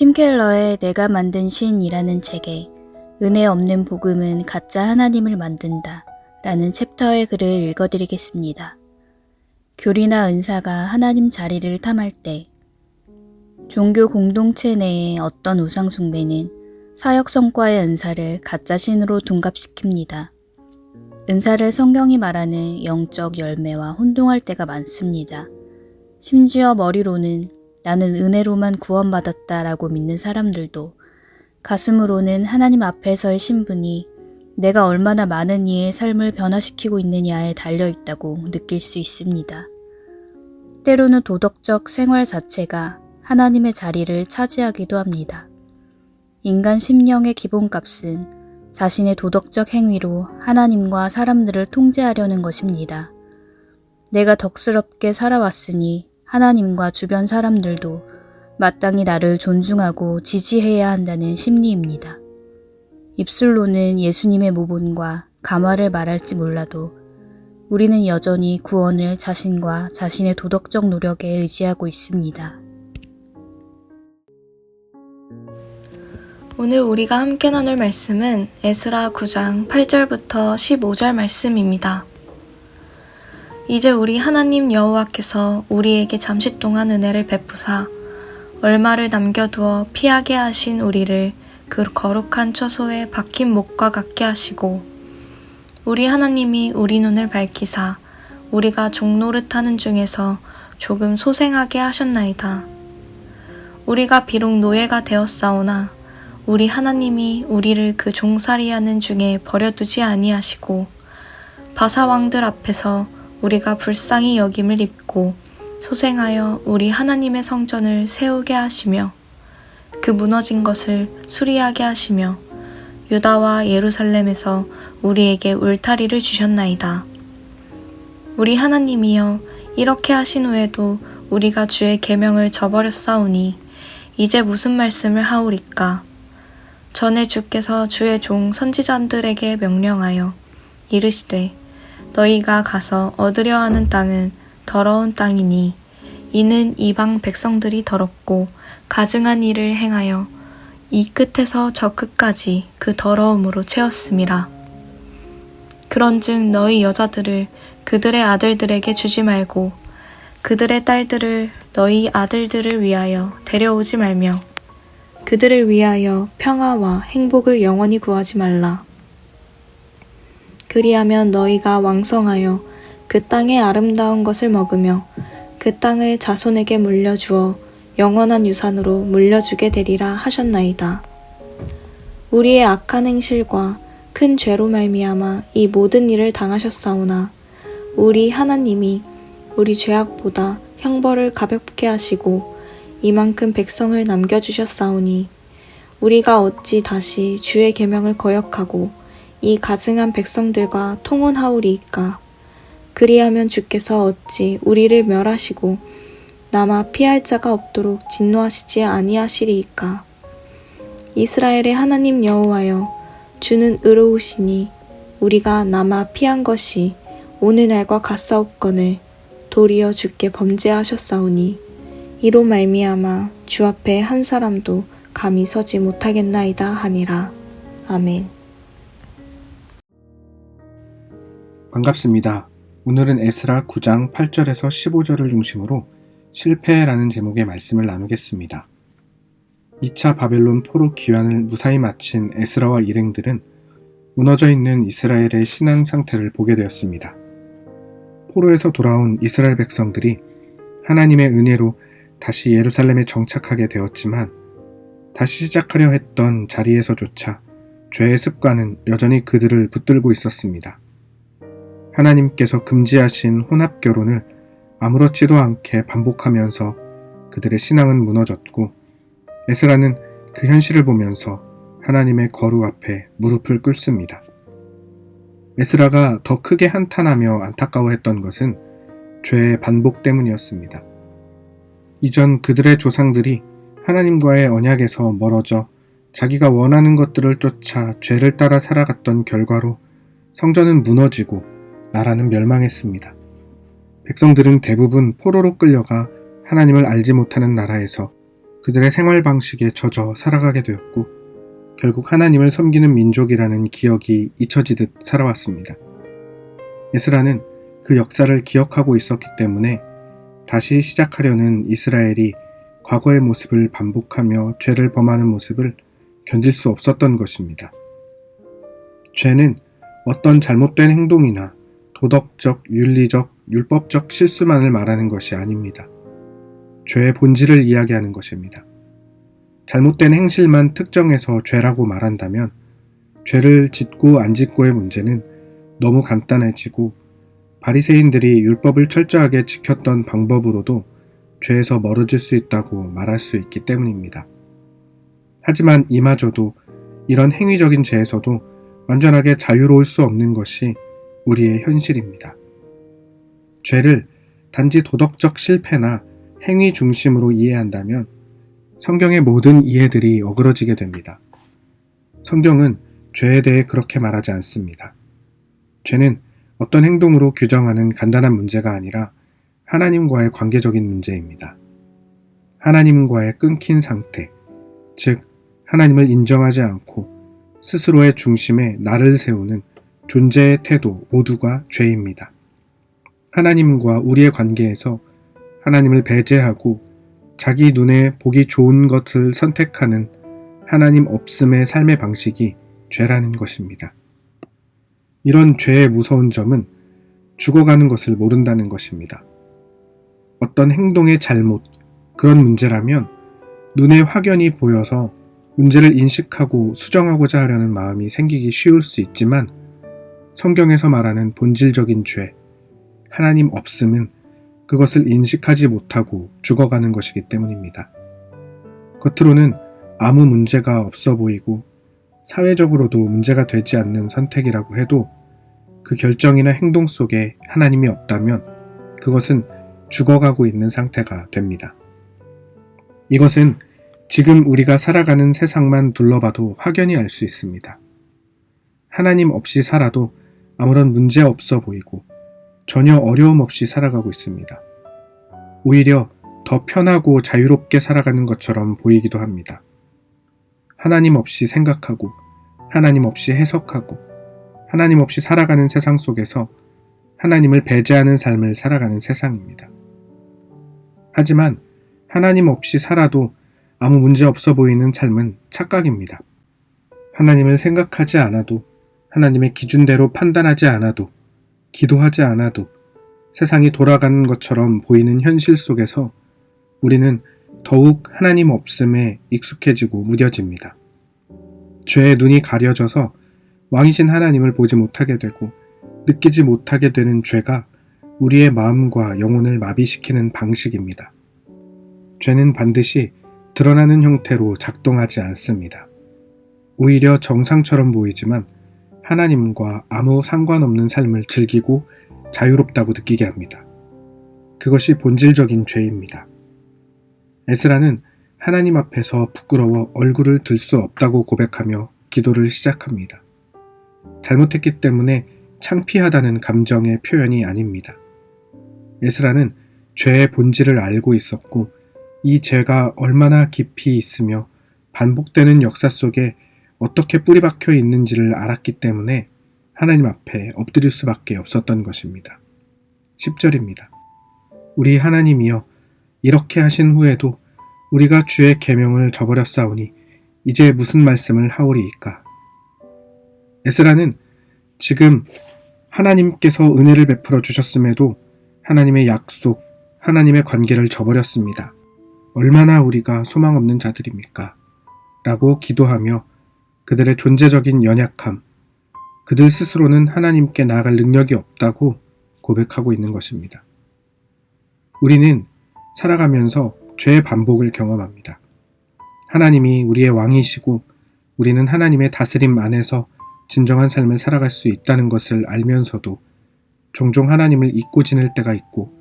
팀 켈러의 내가 만든 신이라는 책에 은혜 없는 복음은 가짜 하나님을 만든다 라는 챕터의 글을 읽어드리겠습니다. 교리나 은사가 하나님 자리를 탐할 때 종교 공동체 내의 어떤 우상 숭배는 사역 성과의 은사를 가짜 신으로 둔갑시킵니다. 은사를 성경이 말하는 영적 열매와 혼동할 때가 많습니다. 심지어 머리로는 나는 은혜로만 구원받았다 라고 믿는 사람들도 가슴으로는 하나님 앞에서의 신분이 내가 얼마나 많은 이의 삶을 변화시키고 있느냐에 달려있다고 느낄 수 있습니다. 때로는 도덕적 생활 자체가 하나님의 자리를 차지하기도 합니다. 인간 심령의 기본값은 자신의 도덕적 행위로 하나님과 사람들을 통제하려는 것입니다. 내가 덕스럽게 살아왔으니 하나님과 주변 사람들도 마땅히 나를 존중하고 지지해야 한다는 심리입니다. 입술로는 예수님의 모본과 감화를 말할지 몰라도 우리는 여전히 구원을 자신과 자신의 도덕적 노력에 의지하고 있습니다. 오늘 우리가 함께 나눌 말씀은 에스라 9장 8절부터 15절 말씀입니다. 이제 우리 하나님 여호와께서 우리에게 잠시 동안 은혜를 베푸사 얼마를 남겨두어 피하게 하신 우리를 그 거룩한 처소에 박힌 목과 같게 하시고 우리 하나님이 우리 눈을 밝히사 우리가 종노릇하는 중에서 조금 소생하게 하셨나이다. 우리가 비록 노예가 되었사오나 우리 하나님이 우리를 그 종살이하는 중에 버려두지 아니하시고 바사왕들 앞에서 우리가 불쌍히 여김을 입고 소생하여 우리 하나님의 성전을 세우게 하시며 그 무너진 것을 수리하게 하시며 유다와 예루살렘에서 우리에게 울타리를 주셨나이다. 우리 하나님이여 이렇게 하신 후에도 우리가 주의 계명을 저버렸사오니 이제 무슨 말씀을 하오리까? 전에 주께서 주의 종 선지자들에게 명령하여 이르시되 너희가 가서 얻으려 하는 땅은 더러운 땅이니 이는 이방 백성들이 더럽고 가증한 일을 행하여 이 끝에서 저 끝까지 그 더러움으로 채웠음이라. 그런즉 너희 여자들을 그들의 아들들에게 주지 말고 그들의 딸들을 너희 아들들을 위하여 데려오지 말며 그들을 위하여 평화와 행복을 영원히 구하지 말라. 그리하면 너희가 왕성하여 그 땅의 아름다운 것을 먹으며 그 땅을 자손에게 물려주어 영원한 유산으로 물려주게 되리라 하셨나이다. 우리의 악한 행실과 큰 죄로 말미암아 이 모든 일을 당하셨사오나 우리 하나님이 우리 죄악보다 형벌을 가볍게 하시고 이만큼 백성을 남겨주셨사오니 우리가 어찌 다시 주의 계명을 거역하고 이 가증한 백성들과 통혼하오리이까? 그리하면 주께서 어찌 우리를 멸하시고 남아 피할 자가 없도록 진노하시지 아니하시리이까? 이스라엘의 하나님 여호와여, 주는 의로우시니 우리가 남아 피한 것이 오늘날과 같사옵거늘 도리어 주께 범죄하셨사오니 이로 말미암아 주 앞에 한 사람도 감히 서지 못하겠나이다 하니라. 아멘. 반갑습니다. 오늘은 에스라 9장 8절에서 15절을 중심으로 실패라는 제목의 말씀을 나누겠습니다. 2차 바벨론 포로 귀환을 무사히 마친 에스라와 일행들은 무너져 있는 이스라엘의 신앙 상태를 보게 되었습니다. 포로에서 돌아온 이스라엘 백성들이 하나님의 은혜로 다시 예루살렘에 정착하게 되었지만 다시 시작하려 했던 자리에서조차 죄의 습관은 여전히 그들을 붙들고 있었습니다. 하나님께서 금지하신 혼합결혼을 아무렇지도 않게 반복하면서 그들의 신앙은 무너졌고 에스라는 그 현실을 보면서 하나님의 거룩 앞에 무릎을 꿇습니다. 에스라가 더 크게 한탄하며 안타까워했던 것은 죄의 반복 때문이었습니다. 이전 그들의 조상들이 하나님과의 언약에서 멀어져 자기가 원하는 것들을 쫓아 죄를 따라 살아갔던 결과로 성전은 무너지고 나라는 멸망했습니다. 백성들은 대부분 포로로 끌려가 하나님을 알지 못하는 나라에서 그들의 생활 방식에 젖어 살아가게 되었고 결국 하나님을 섬기는 민족이라는 기억이 잊혀지듯 살아왔습니다. 에스라는 그 역사를 기억하고 있었기 때문에 다시 시작하려는 이스라엘이 과거의 모습을 반복하며 죄를 범하는 모습을 견딜 수 없었던 것입니다. 죄는 어떤 잘못된 행동이나 도덕적, 윤리적, 율법적 실수만을 말하는 것이 아닙니다. 죄의 본질을 이야기하는 것입니다. 잘못된 행실만 특정해서 죄라고 말한다면 죄를 짓고 안 짓고의 문제는 너무 간단해지고 바리새인들이 율법을 철저하게 지켰던 방법으로도 죄에서 멀어질 수 있다고 말할 수 있기 때문입니다. 하지만 이마저도 이런 행위적인 죄에서도 완전하게 자유로울 수 없는 것이 우리의 현실입니다. 죄를 단지 도덕적 실패나 행위 중심으로 이해한다면 성경의 모든 이해들이 어그러지게 됩니다. 성경은 죄에 대해 그렇게 말하지 않습니다. 죄는 어떤 행동으로 규정하는 간단한 문제가 아니라 하나님과의 관계적인 문제입니다. 하나님과의 끊긴 상태, 즉 하나님을 인정하지 않고 스스로의 중심에 나를 세우는 존재의 태도 모두가 죄입니다. 하나님과 우리의 관계에서 하나님을 배제하고 자기 눈에 보기 좋은 것을 선택하는 하나님 없음의 삶의 방식이 죄라는 것입니다. 이런 죄의 무서운 점은 죽어가는 것을 모른다는 것입니다. 어떤 행동의 잘못, 그런 문제라면 눈에 확연히 보여서 문제를 인식하고 수정하고자 하려는 마음이 생기기 쉬울 수 있지만 성경에서 말하는 본질적인 죄, 하나님 없음은 그것을 인식하지 못하고 죽어가는 것이기 때문입니다. 겉으로는 아무 문제가 없어 보이고 사회적으로도 문제가 되지 않는 선택이라고 해도 그 결정이나 행동 속에 하나님이 없다면 그것은 죽어가고 있는 상태가 됩니다. 이것은 지금 우리가 살아가는 세상만 둘러봐도 확연히 알 수 있습니다. 하나님 없이 살아도 아무런 문제 없어 보이고 전혀 어려움 없이 살아가고 있습니다. 오히려 더 편하고 자유롭게 살아가는 것처럼 보이기도 합니다. 하나님 없이 생각하고 하나님 없이 해석하고 하나님 없이 살아가는 세상 속에서 하나님을 배제하는 삶을 살아가는 세상입니다. 하지만 하나님 없이 살아도 아무 문제 없어 보이는 삶은 착각입니다. 하나님을 생각하지 않아도 하나님의 기준대로 판단하지 않아도 기도하지 않아도 세상이 돌아가는 것처럼 보이는 현실 속에서 우리는 더욱 하나님 없음에 익숙해지고 무뎌집니다. 죄의 눈이 가려져서 왕이신 하나님을 보지 못하게 되고 느끼지 못하게 되는 죄가 우리의 마음과 영혼을 마비시키는 방식입니다. 죄는 반드시 드러나는 형태로 작동하지 않습니다. 오히려 정상처럼 보이지만 하나님과 아무 상관없는 삶을 즐기고 자유롭다고 느끼게 합니다. 그것이 본질적인 죄입니다. 에스라는 하나님 앞에서 부끄러워 얼굴을 들 수 없다고 고백하며 기도를 시작합니다. 잘못했기 때문에 창피하다는 감정의 표현이 아닙니다. 에스라는 죄의 본질을 알고 있었고 이 죄가 얼마나 깊이 있으며 반복되는 역사 속에 어떻게 뿌리박혀 있는지를 알았기 때문에 하나님 앞에 엎드릴 수밖에 없었던 것입니다. 10절입니다. 우리 하나님이여 이렇게 하신 후에도 우리가 주의 계명을 저버렸사오니 이제 무슨 말씀을 하오리이까. 에스라는 지금 하나님께서 은혜를 베풀어 주셨음에도 하나님의 약속, 하나님의 관계를 저버렸습니다. 얼마나 우리가 소망 없는 자들입니까? 라고 기도하며 그들의 존재적인 연약함, 그들 스스로는 하나님께 나아갈 능력이 없다고 고백하고 있는 것입니다. 우리는 살아가면서 죄의 반복을 경험합니다. 하나님이 우리의 왕이시고 우리는 하나님의 다스림 안에서 진정한 삶을 살아갈 수 있다는 것을 알면서도 종종 하나님을 잊고 지낼 때가 있고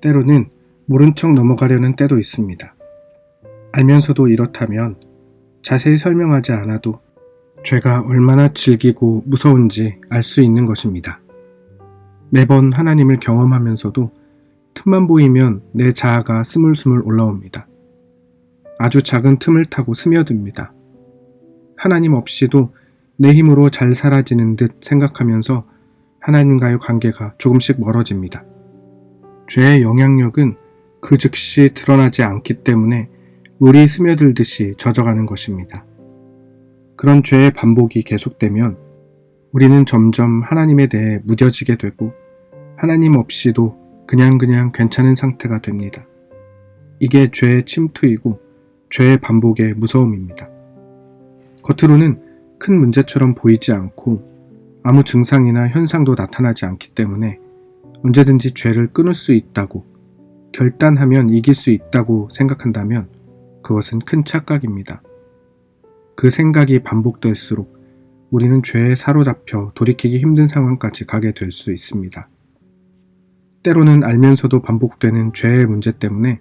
때로는 모른 척 넘어가려는 때도 있습니다. 알면서도 이렇다면 자세히 설명하지 않아도 죄가 얼마나 질기고 무서운지 알 수 있는 것입니다. 매번 하나님을 경험하면서도 틈만 보이면 내 자아가 스물스물 올라옵니다. 아주 작은 틈을 타고 스며듭니다. 하나님 없이도 내 힘으로 잘 살아지는 듯 생각하면서 하나님과의 관계가 조금씩 멀어집니다. 죄의 영향력은 그 즉시 드러나지 않기 때문에 물이 스며들듯이 젖어가는 것입니다. 그런 죄의 반복이 계속되면 우리는 점점 하나님에 대해 무뎌지게 되고 하나님 없이도 그냥 괜찮은 상태가 됩니다. 이게 죄의 침투이고 죄의 반복의 무서움입니다. 겉으로는 큰 문제처럼 보이지 않고 아무 증상이나 현상도 나타나지 않기 때문에 언제든지 죄를 끊을 수 있다고, 결단하면 이길 수 있다고 생각한다면 그것은 큰 착각입니다. 그 생각이 반복될수록 우리는 죄에 사로잡혀 돌이키기 힘든 상황까지 가게 될 수 있습니다. 때로는 알면서도 반복되는 죄의 문제 때문에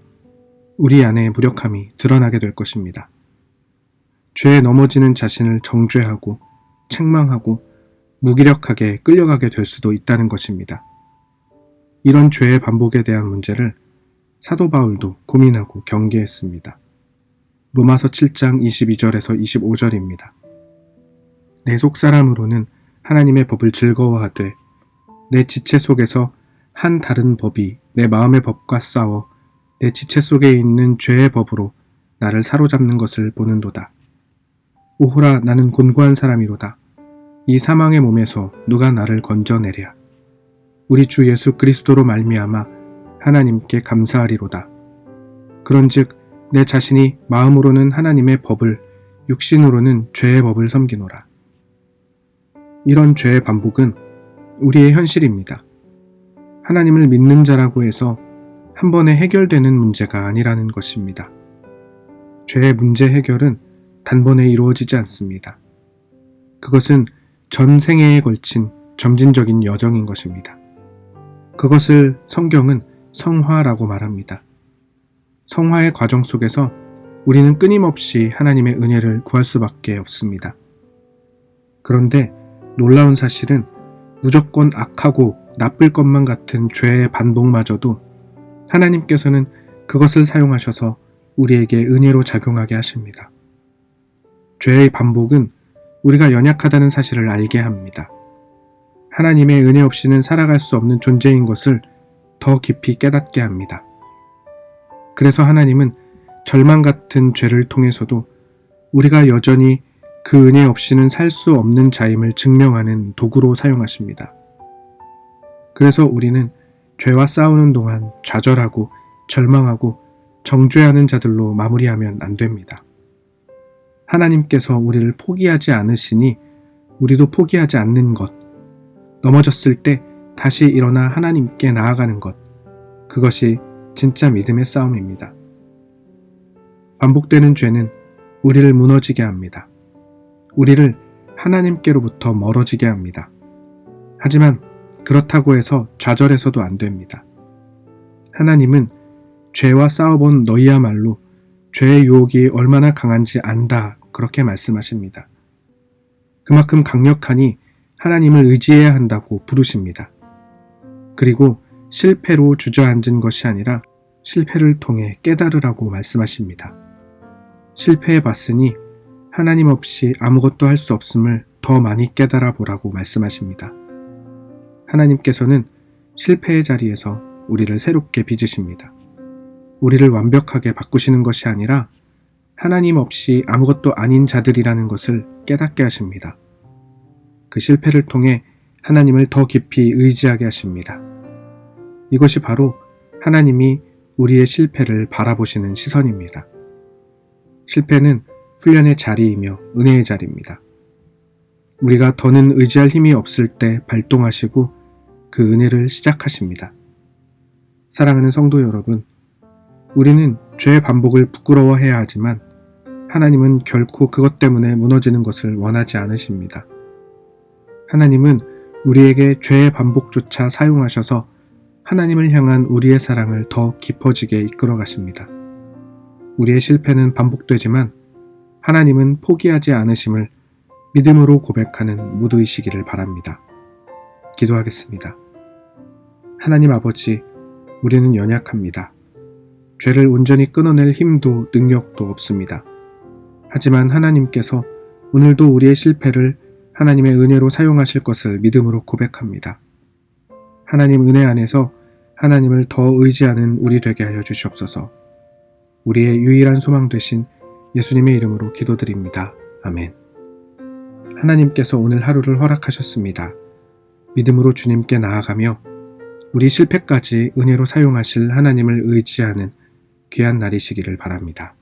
우리 안에 무력함이 드러나게 될 것입니다. 죄에 넘어지는 자신을 정죄하고 책망하고 무기력하게 끌려가게 될 수도 있다는 것입니다. 이런 죄의 반복에 대한 문제를 사도 바울도 고민하고 경계했습니다. 로마서 7장 22절에서 25절입니다. 내 속사람으로는 하나님의 법을 즐거워하되 내 지체 속에서 한 다른 법이 내 마음의 법과 싸워 내 지체 속에 있는 죄의 법으로 나를 사로잡는 것을 보는도다. 오호라, 나는 곤고한 사람이로다. 이 사망의 몸에서 누가 나를 건져내랴. 우리 주 예수 그리스도로 말미암아 하나님께 감사하리로다. 그런즉 내 자신이 마음으로는 하나님의 법을, 육신으로는 죄의 법을 섬기노라. 이런 죄의 반복은 우리의 현실입니다. 하나님을 믿는 자라고 해서 한 번에 해결되는 문제가 아니라는 것입니다. 죄의 문제 해결은 단번에 이루어지지 않습니다. 그것은 전생애에 걸친 점진적인 여정인 것입니다. 그것을 성경은 성화라고 말합니다. 성화의 과정 속에서 우리는 끊임없이 하나님의 은혜를 구할 수밖에 없습니다. 그런데 놀라운 사실은 무조건 악하고 나쁠 것만 같은 죄의 반복마저도 하나님께서는 그것을 사용하셔서 우리에게 은혜로 작용하게 하십니다. 죄의 반복은 우리가 연약하다는 사실을 알게 합니다. 하나님의 은혜 없이는 살아갈 수 없는 존재인 것을 더 깊이 깨닫게 합니다. 그래서 하나님은 절망 같은 죄를 통해서도 우리가 여전히 그 은혜 없이는 살 수 없는 자임을 증명하는 도구로 사용하십니다. 그래서 우리는 죄와 싸우는 동안 좌절하고 절망하고 정죄하는 자들로 마무리하면 안 됩니다. 하나님께서 우리를 포기하지 않으시니 우리도 포기하지 않는 것, 넘어졌을 때 다시 일어나 하나님께 나아가는 것, 그것이 진짜 믿음의 싸움입니다. 반복되는 죄는 우리를 무너지게 합니다. 우리를 하나님께로부터 멀어지게 합니다. 하지만 그렇다고 해서 좌절해서도 안 됩니다. 하나님은 죄와 싸워본 너희야말로 죄의 유혹이 얼마나 강한지 안다, 그렇게 말씀하십니다. 그만큼 강력하니 하나님을 의지해야 한다고 부르십니다. 그리고 실패로 주저앉은 것이 아니라 실패를 통해 깨달으라고 말씀하십니다. 실패해 봤으니 하나님 없이 아무것도 할 수 없음을 더 많이 깨달아 보라고 말씀하십니다. 하나님께서는 실패의 자리에서 우리를 새롭게 빚으십니다. 우리를 완벽하게 바꾸시는 것이 아니라 하나님 없이 아무것도 아닌 자들이라는 것을 깨닫게 하십니다. 그 실패를 통해 하나님을 더 깊이 의지하게 하십니다. 이것이 바로 하나님이 우리의 실패를 바라보시는 시선입니다. 실패는 훈련의 자리이며 은혜의 자리입니다. 우리가 더는 의지할 힘이 없을 때 발동하시고 그 은혜를 시작하십니다. 사랑하는 성도 여러분, 우리는 죄의 반복을 부끄러워해야 하지만 하나님은 결코 그것 때문에 무너지는 것을 원하지 않으십니다. 하나님은 우리에게 죄의 반복조차 사용하셔서 하나님을 향한 우리의 사랑을 더 깊어지게 이끌어 가십니다. 우리의 실패는 반복되지만 하나님은 포기하지 않으심을 믿음으로 고백하는 모두이시기를 바랍니다. 기도하겠습니다. 하나님 아버지, 우리는 연약합니다. 죄를 온전히 끊어낼 힘도 능력도 없습니다. 하지만 하나님께서 오늘도 우리의 실패를 하나님의 은혜로 사용하실 것을 믿음으로 고백합니다. 하나님 은혜 안에서 하나님을 더 의지하는 우리 되게 하여 주시옵소서. 우리의 유일한 소망 되신 예수님의 이름으로 기도드립니다. 아멘. 하나님께서 오늘 하루를 허락하셨습니다. 믿음으로 주님께 나아가며 우리 실패까지 은혜로 사용하실 하나님을 의지하는 귀한 날이시기를 바랍니다.